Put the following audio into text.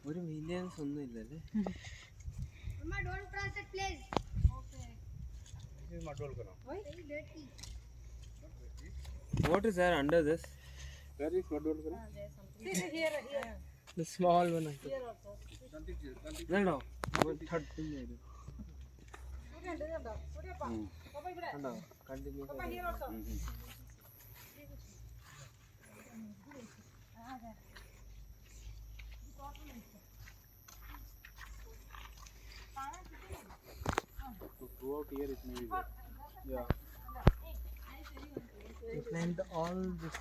ഒരു വില്യൻസ് ഒന്നും ഇല്ലല്ലേ? Mama, don't cross that place. Okay. This is mud wall canal. Why? Very dirty. What is there under this? Where is mud wall canal? There's something. Here. The small one. Here also. No, no. Third thing there. കണ്ടോ? Continue. Here also. So throughout here it may be there. Yeah. We climbed all this